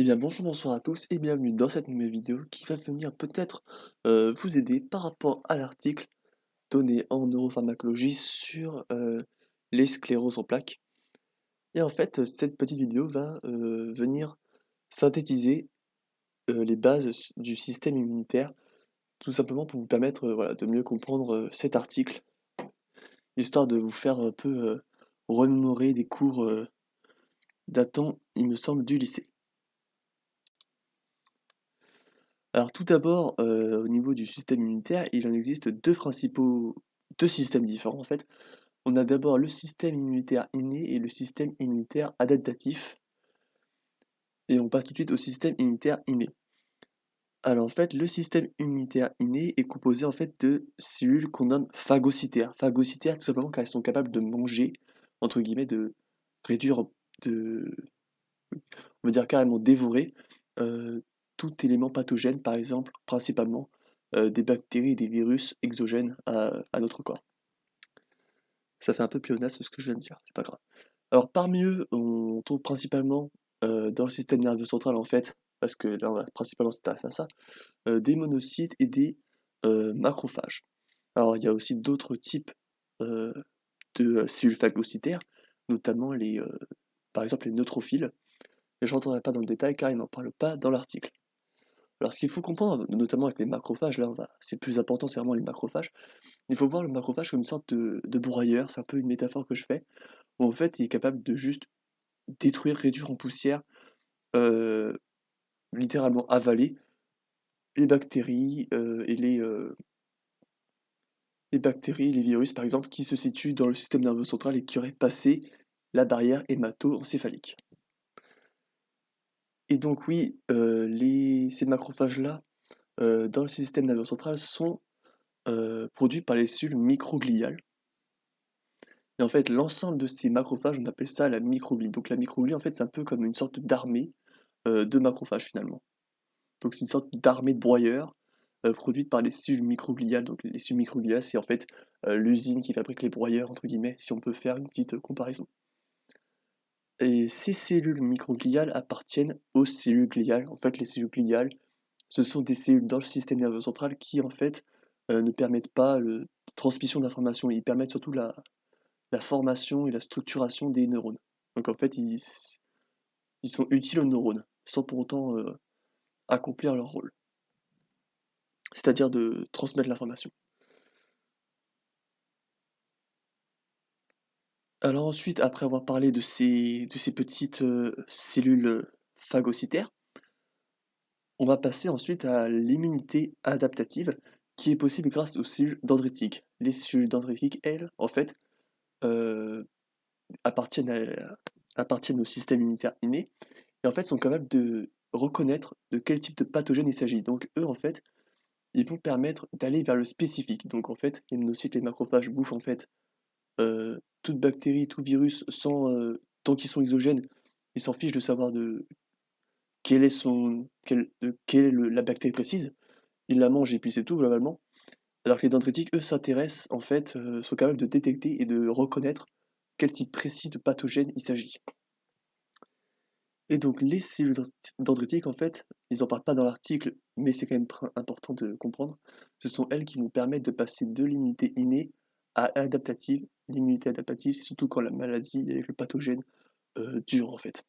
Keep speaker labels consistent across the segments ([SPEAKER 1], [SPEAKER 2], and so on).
[SPEAKER 1] Eh bien bonjour, bonsoir à tous et bienvenue dans cette nouvelle vidéo qui va venir peut-être vous aider par rapport à l'article donné en neuropharmacologie sur les scléroses en plaques. Et en fait, cette petite vidéo va venir synthétiser les bases du système immunitaire, tout simplement pour vous permettre voilà, de mieux comprendre cet article, histoire de vous faire un peu remémorer des cours datant, il me semble, du lycée. Alors tout d'abord, au niveau du système immunitaire, il en existe 2 systèmes différents en fait. On a d'abord le système immunitaire inné et le système immunitaire adaptatif et on passe tout de suite au système immunitaire inné. Alors en fait, le système immunitaire inné est composé en fait de cellules qu'on nomme phagocytaires. Phagocytaires tout simplement car elles sont capables de manger, entre guillemets, de réduire, de on va dire carrément dévorer, heu, tout élément pathogène, par exemple, principalement, des bactéries et des virus exogènes à notre corps. Ça fait un peu pléonasme ce que je viens de dire, c'est pas grave. Alors parmi eux, on trouve principalement, dans le système nerveux central en fait, parce que là on va principalement s'intéresser à ça, des monocytes et des, macrophages. Alors il y a aussi d'autres types, heu, de cellules phagocytaires, notamment par exemple les neutrophiles, mais je rentrerai pas dans le détail car il n'en parle pas dans l'article. Alors ce qu'il faut comprendre, notamment avec les macrophages, là c'est le plus important, c'est vraiment les macrophages. Il faut voir le macrophage comme une sorte de broyeur, c'est un peu une métaphore que je fais, où en fait il est capable de juste détruire, réduire en poussière, euh, littéralement avaler les bactéries les bactéries, les virus par exemple, qui se situent dans le système nerveux central et qui auraient passé la barrière hémato-encéphalique. Et donc oui, ces macrophages-là, dans le système nerveux central, sont produits par les cellules microgliales. Et en fait, l'ensemble de ces macrophages, on appelle ça la microglie. Donc la microglie, en fait, c'est un peu comme une sorte d'armée de macrophages finalement. Donc c'est une sorte d'armée de broyeurs produite par les cellules microgliales. Donc les cellules microgliales, c'est en fait l'usine qui fabrique les broyeurs, entre guillemets, si on peut faire une petite comparaison. Et ces cellules microgliales appartiennent aux cellules gliales. En fait, les cellules gliales, ce sont des cellules dans le système nerveux central qui, en fait, ne permettent pas la transmission d'informations. Ils permettent surtout la formation et la structuration des neurones. Donc en fait, ils sont utiles aux neurones, sans pour autant accomplir leur rôle, c'est-à-dire de transmettre l'information. Alors ensuite, après avoir parlé de ces petites cellules phagocytaires, on va passer ensuite à l'immunité adaptative, qui est possible grâce aux cellules dendritiques. Les cellules dendritiques, elles, en fait, euh, appartiennent, appartiennent au système immunitaire inné, et en fait sont capables de reconnaître de quel type de pathogène il s'agit. Donc eux, en fait, ils vont permettre d'aller vers le spécifique. Donc en fait, les monocytes, les macrophages bouffent en fait toute bactérie, tout virus, tant qu'ils sont exogènes, ils s'en fichent de savoir quelle est la bactérie précise. Ils la mangent et puis c'est tout globalement. Alors que les dendritiques, eux, s'intéressent en fait, sont capables de détecter et de reconnaître quel type précis de pathogène il s'agit. Et donc les cellules dendritiques, en fait, ils n'en parlent pas dans l'article, mais c'est quand même important de comprendre. Ce sont elles qui nous permettent de passer de l'immunité innée à adaptative. L'immunité adaptative, c'est surtout quand la maladie avec le pathogène dure, en fait.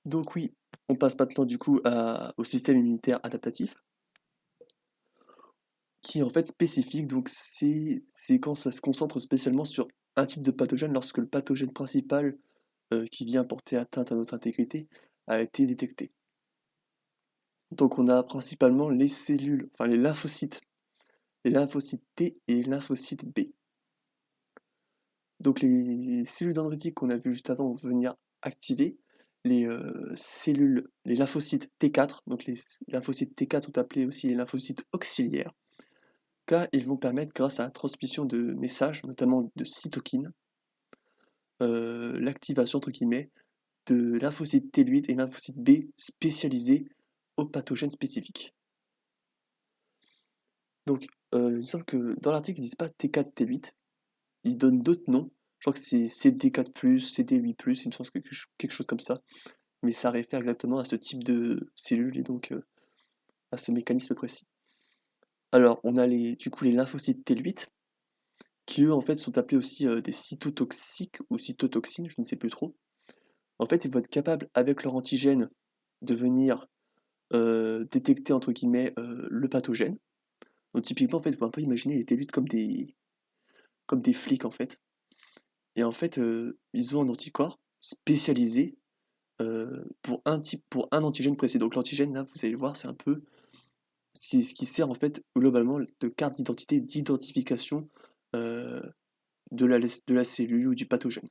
[SPEAKER 1] Donc oui, on passe maintenant du coup au système immunitaire adaptatif, qui est en fait spécifique. Donc c'est quand ça se concentre spécialement sur un type de pathogène lorsque le pathogène principal qui vient porter atteinte à notre intégrité a été détecté. Donc on a principalement les cellules, enfin les lymphocytes T et les lymphocytes B. Donc les cellules dendritiques qu'on a vues juste avant vont venir activer les lymphocytes T4. Donc les lymphocytes T4 sont appelés aussi les lymphocytes auxiliaires, car ils vont permettre, grâce à la transmission de messages, notamment de cytokines, l'activation entre guillemets de lymphocytes T8 et lymphocytes B spécialisés aux pathogènes spécifiques. Donc, il me semble que dans l'article, ils disent pas T4, T8, ils donnent d'autres noms. crois que c'est CD4+, CD8+, il me semble que c'est quelque chose comme ça. Mais ça réfère exactement à ce type de cellules et donc à ce mécanisme précis. Alors, on a du coup les lymphocytes T8, qui eux en fait sont appelés aussi des cytotoxiques ou cytotoxines, je ne sais plus trop. En fait, ils vont être capables, avec leur antigène, de venir détecter entre guillemets le pathogène. Donc typiquement, en fait, il faut un peu imaginer les T8 comme des flics en fait. Et en fait, ils ont un anticorps spécialisé pour un antigène précis. Donc l'antigène, là, vous allez le voir, c'est ce qui sert en fait globalement de carte d'identité, d'identification euh, de la cellule ou du pathogène.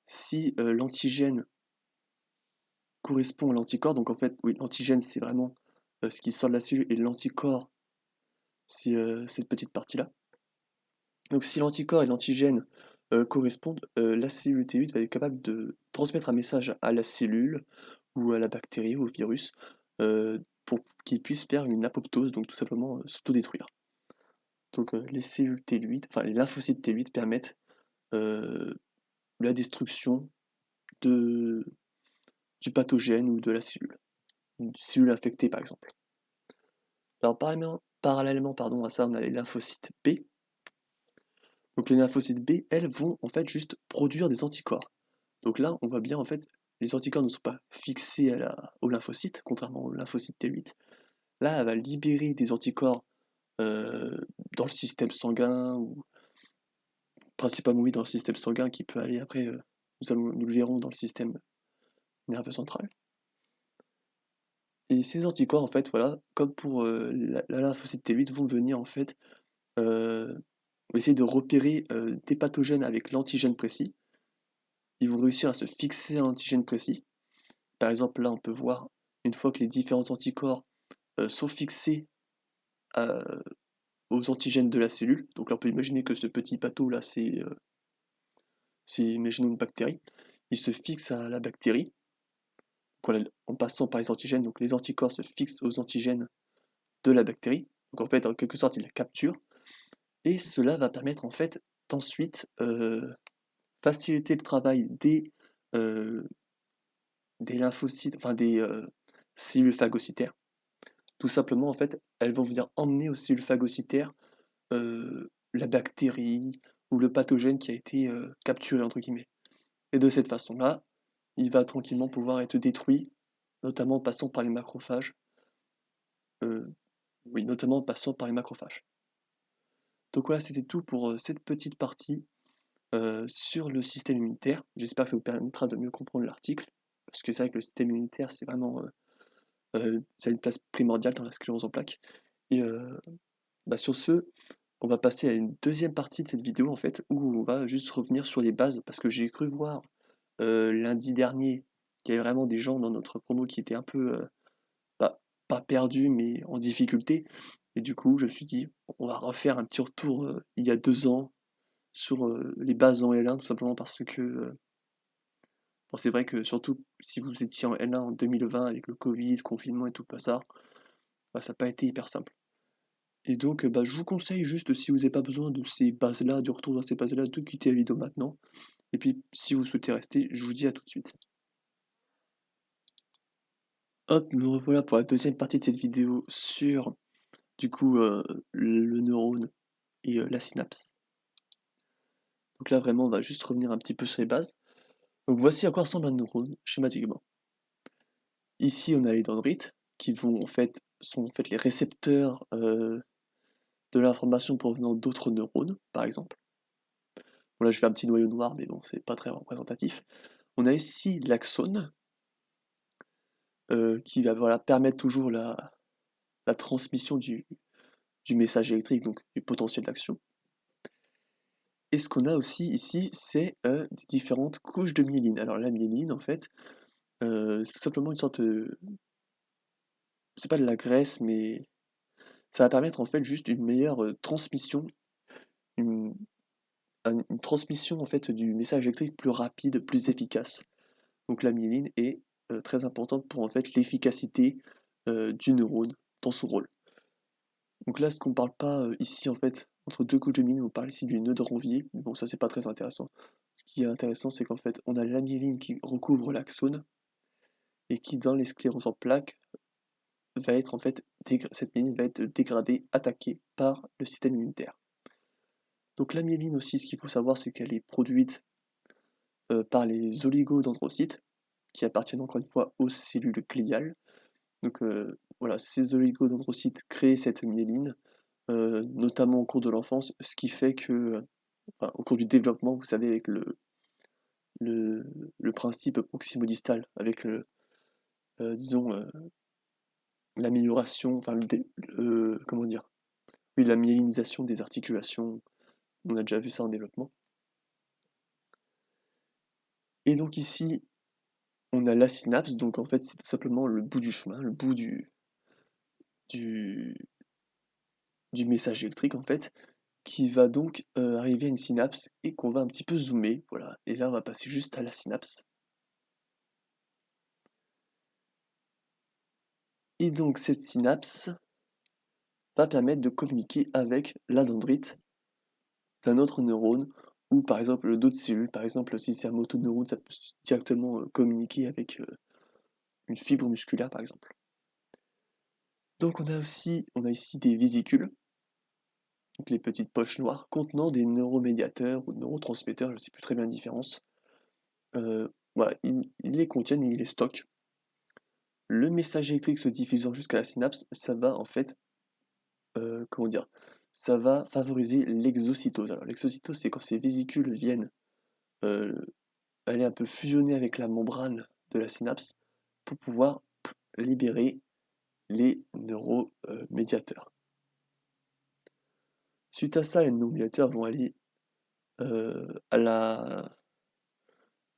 [SPEAKER 1] Si l'antigène correspond à l'anticorps, donc en fait, oui, l'antigène c'est vraiment ce qui sort de la cellule et l'anticorps c'est cette petite partie-là. Donc si l'anticorps et l'antigène correspondent, la cellule T8 va être capable de transmettre un message à la cellule ou à la bactérie ou au virus pour qu'il puisse faire une apoptose, donc tout simplement s'autodétruire. Donc les cellules T8, enfin les lymphocytes T8 permettent euh, la destruction de, du pathogène ou de la cellule, une cellule infectée par exemple. Alors parallèlement pardon, à ça, on a les lymphocytes B. Donc les lymphocytes B, elles vont en fait juste produire des anticorps. Donc là, on voit bien en fait, les anticorps ne sont pas fixés au lymphocyte, contrairement au lymphocyte T8. Là, elle va libérer des anticorps euh, dans le système sanguin, ou principalement oui dans le système sanguin qui peut aller après, nous le verrons dans le système nerveux central. Et ces anticorps, en fait, voilà, comme pour la lymphocyte T8, vont venir en fait euh, essayer de repérer des pathogènes avec l'antigène précis. Ils vont réussir à se fixer à un antigène précis. Par exemple, là, on peut voir, une fois que les différents anticorps sont fixés à- aux antigènes de la cellule, donc là, on peut imaginer que ce petit patho là, c'est imaginons une bactérie, il se fixe à la bactérie, voilà, en passant par les antigènes, donc les anticorps se fixent aux antigènes de la bactérie, donc en fait, en quelque sorte, il la capture, et cela va permettre en fait d'ensuite faciliter le travail euh, des lymphocytes, enfin des cellules phagocytaires. Tout simplement, en fait, elles vont venir emmener aux cellules phagocytaires la bactérie ou le pathogène qui a été capturé, entre guillemets. Et de cette façon-là, il va tranquillement pouvoir être détruit, notamment en passant par les macrophages. Euh, oui, notamment en passant par les macrophages. Donc voilà, c'était tout pour cette petite partie sur le système immunitaire. J'espère que ça vous permettra de mieux comprendre l'article, parce que c'est vrai que le système immunitaire, c'est vraiment, ça a une place primordiale dans la sclérose en plaques. Et bah, sur ce, on va passer à une deuxième partie de cette vidéo en fait, où on va juste revenir sur les bases, parce que j'ai cru voir lundi dernier qu'il y avait vraiment des gens dans notre promo qui étaient un peu, pas, pas perdus, mais en difficulté. Et du coup, je me suis dit, on va refaire un petit retour il y a 2 ans sur les bases en L1, tout simplement parce que bon, c'est vrai que surtout si vous étiez en L1 en 2020 avec le Covid, confinement et tout ça, bah, ça n'a pas été hyper simple. Et donc, bah, je vous conseille juste, si vous n'avez pas besoin de ces bases-là, du retour dans ces bases-là, de quitter la vidéo maintenant. Et puis, si vous souhaitez rester, je vous dis à tout de suite. Hop, me revoilà pour la deuxième partie de cette vidéo sur, du coup, le neurone et la synapse. Donc là, vraiment, on va juste revenir un petit peu sur les bases. Donc voici à quoi ressemble un neurone, schématiquement. Ici, on a les dendrites, qui sont en fait les récepteurs de l'information provenant d'autres neurones, par exemple. Bon, là, je fais un petit noyau noir, mais bon, c'est pas très représentatif. On a ici l'axone, qui va voilà, permettre toujours la transmission du message électrique, donc du potentiel d'action. Et ce qu'on a aussi ici, c'est des différentes couches de myéline. Alors la myéline, en fait, c'est tout simplement une sorte c'est pas de la graisse, mais ça va permettre en fait juste une meilleure transmission, une, une transmission en fait du message électrique plus rapide, plus efficace. Donc la myéline est très importante pour en fait l'efficacité du neurone dans son rôle. Donc là, ce qu'on parle pas ici en fait entre deux couches de myéline. On parle ici du nœud de Ranvier. Bon, ça, c'est pas très intéressant. Ce qui est intéressant, c'est qu'en fait, on a la myéline qui recouvre l'axone et qui, dans les scléroses en plaques, va être en fait, cette myéline va être dégradée, attaquée par le système immunitaire. Donc la myéline aussi, ce qu'il faut savoir, c'est qu'elle est produite par les oligodendrocytes, qui appartiennent encore une fois aux cellules gliales. Donc voilà, ces oligodendrocytes créent cette myéline, notamment au cours de l'enfance, ce qui fait que, enfin, au cours du développement, vous savez, avec le, le principe proximodistal, avec, disons, l'amélioration, enfin, comment dire, oui, la myélinisation des articulations, on a déjà vu ça en développement. Et donc ici, on a la synapse, donc en fait, c'est tout simplement le bout du chemin, le bout du, du message électrique, en fait, qui va donc arriver à une synapse et qu'on va un petit peu zoomer, voilà. Et là, on va passer juste à la synapse. Et donc, cette synapse va permettre de communiquer avec la dendrite d'un autre neurone, ou par exemple d'autres cellules. Par exemple, si c'est un motoneurone, ça peut directement communiquer avec une fibre musculaire, par exemple. Donc, on a ici des vésicules, donc les petites poches noires, contenant des neuromédiateurs ou neurotransmetteurs, je ne sais plus très bien la différence. Voilà, ils les contiennent et ils les stockent. Le message électrique se diffusant jusqu'à la synapse, ça va en fait, comment dire, ça va favoriser l'exocytose. Alors l'exocytose, c'est quand ces vésicules viennent euh, aller un peu fusionner avec la membrane de la synapse pour pouvoir libérer les neuromédiateurs. Suite à ça, les neuromédiateurs vont aller à la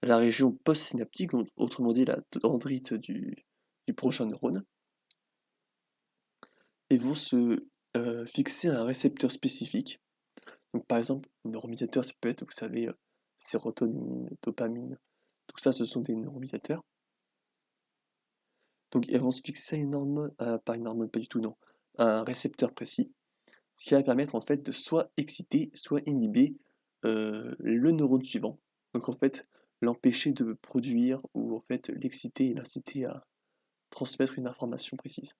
[SPEAKER 1] région postsynaptique, autrement dit la dendrite du prochain neurone, et vont se fixer un récepteur spécifique. Donc par exemple, neuromédiateur, ça peut être, vous savez, sérotonine, dopamine, tout ça, ce sont des neuromédiateurs. Donc elles vont se fixer à une hormone, pas une hormone, pas du tout, non, un récepteur précis, ce qui va permettre en fait de soit exciter, soit inhiber le neurone suivant. Donc en fait, l'empêcher de produire, ou en fait l'exciter et l'inciter à transmettre une information précise,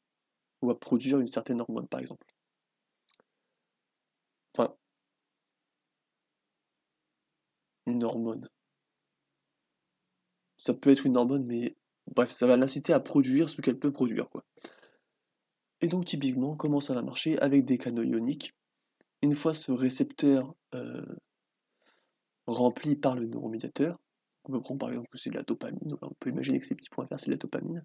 [SPEAKER 1] ou à produire une certaine hormone par exemple. Enfin, une hormone. Ça peut être une hormone, mais bref, ça va l'inciter à produire ce qu'elle peut produire, quoi. Et donc typiquement, comment ça va marcher? Avec des canaux ioniques. Une fois ce récepteur rempli par le neuromédiateur, on peut prendre par exemple que c'est de la dopamine, on peut imaginer que ces petits points verts c'est de la dopamine,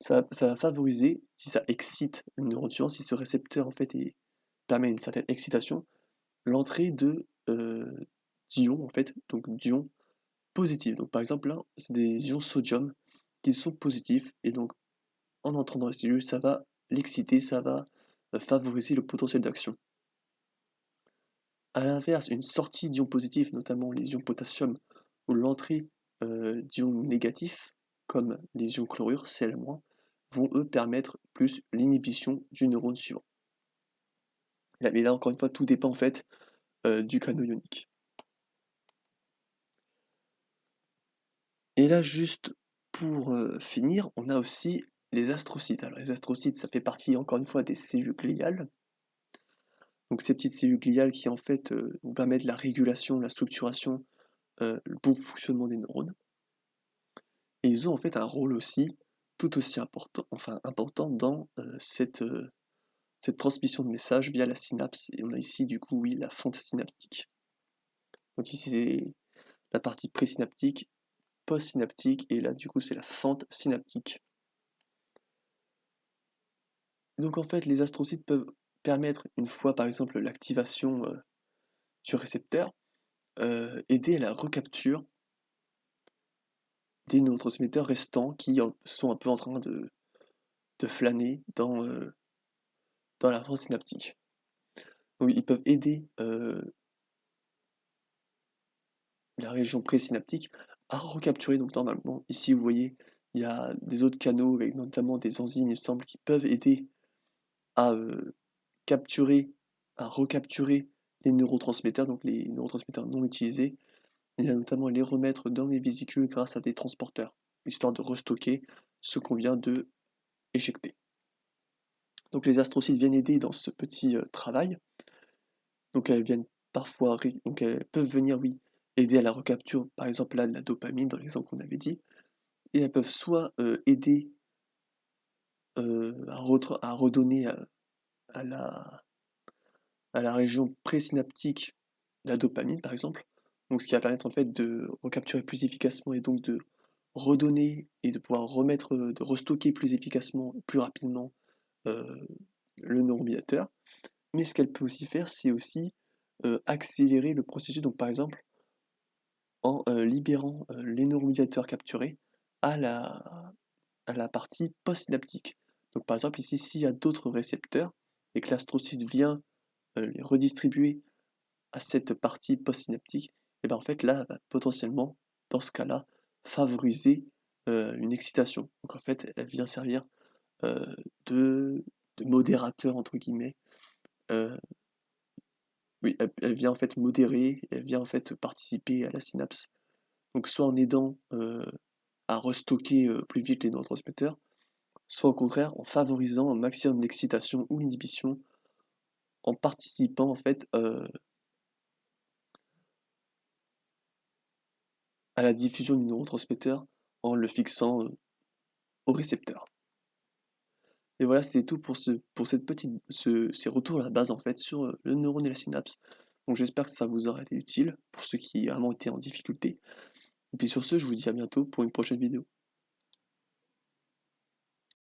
[SPEAKER 1] ça va favoriser, si ça excite le neurone suivant, si ce récepteur en fait permet une certaine excitation, l'entrée de d'ions en fait, donc d'ions positifs. Donc par exemple là, c'est des ions sodium qui sont positifs, et donc en entrant dans les cellules, ça va l'exciter, ça va favoriser le potentiel d'action. A l'inverse, une sortie d'ions positifs, notamment les ions potassium, ou l'entrée d'ions négatifs, comme les ions chlorure, Cl-, vont eux permettre plus l'inhibition du neurone suivant. Mais là, encore une fois, tout dépend en fait du canal ionique. Et là, juste pour finir, on a aussi les astrocytes. Alors les astrocytes, ça fait partie encore une fois des cellules gliales. Donc ces petites cellules gliales qui en fait vous permettent la régulation, la structuration, le bon fonctionnement des neurones. Et ils ont en fait un rôle aussi tout aussi important, enfin important dans cette transmission de messages via la synapse. Et on a ici du coup, oui, la fente synaptique. Donc ici c'est la partie présynaptique, postsynaptique, et là du coup c'est la fente synaptique. Donc en fait les astrocytes peuvent permettre, une fois par exemple l'activation du récepteur, aider à la recapture des neurotransmetteurs restants qui sont un peu en train de flâner dans la fente synaptique. Donc ils peuvent aider la région présynaptique à recapturer. Donc normalement, ici vous voyez, il y a des autres canaux avec notamment des enzymes, il me semble, qui peuvent aider à capturer à recapturer les neurotransmetteurs, donc les neurotransmetteurs non utilisés, et à notamment les remettre dans les vésicules grâce à des transporteurs, histoire de restocker ce qu'on vient de éjecter. Donc les astrocytes viennent aider dans ce petit travail. Donc elles viennent parfois, donc elles peuvent venir, oui, aider à la recapture, par exemple là, de la dopamine, dans l'exemple qu'on avait dit, et elles peuvent soit aider à redonner à la région présynaptique la dopamine, par exemple. Donc ce qui va permettre en fait de recapturer plus efficacement et donc de redonner et de pouvoir remettre, de restocker plus efficacement, plus rapidement euh, le neuromédiateur. Mais ce qu'elle peut aussi faire, c'est aussi accélérer le processus. Donc par exemple, en libérant les neuromédiateurs capturés à la partie postsynaptique. Donc par exemple ici, s'il y a d'autres récepteurs et que l'astrocyte vient les redistribuer à cette partie postsynaptique, et bien en fait là, elle va potentiellement, dans ce cas-là, favoriser une excitation. Donc en fait, elle vient servir euh, de modérateur, entre guillemets. Euh, oui, elle vient en fait modérer, elle vient en fait participer à la synapse. Donc soit en aidant à restocker plus vite les neurotransmetteurs, soit au contraire en favorisant un maximum d'excitation ou inhibition, en participant en fait à la diffusion du neurotransmetteur en le fixant au récepteur. Et voilà, c'était tout pour cette ces retours à la base en fait sur le neurone et la synapse. Donc j'espère que ça vous aura été utile pour ceux qui vraiment étaient en difficulté. Et puis sur ce, je vous dis à bientôt pour une prochaine vidéo.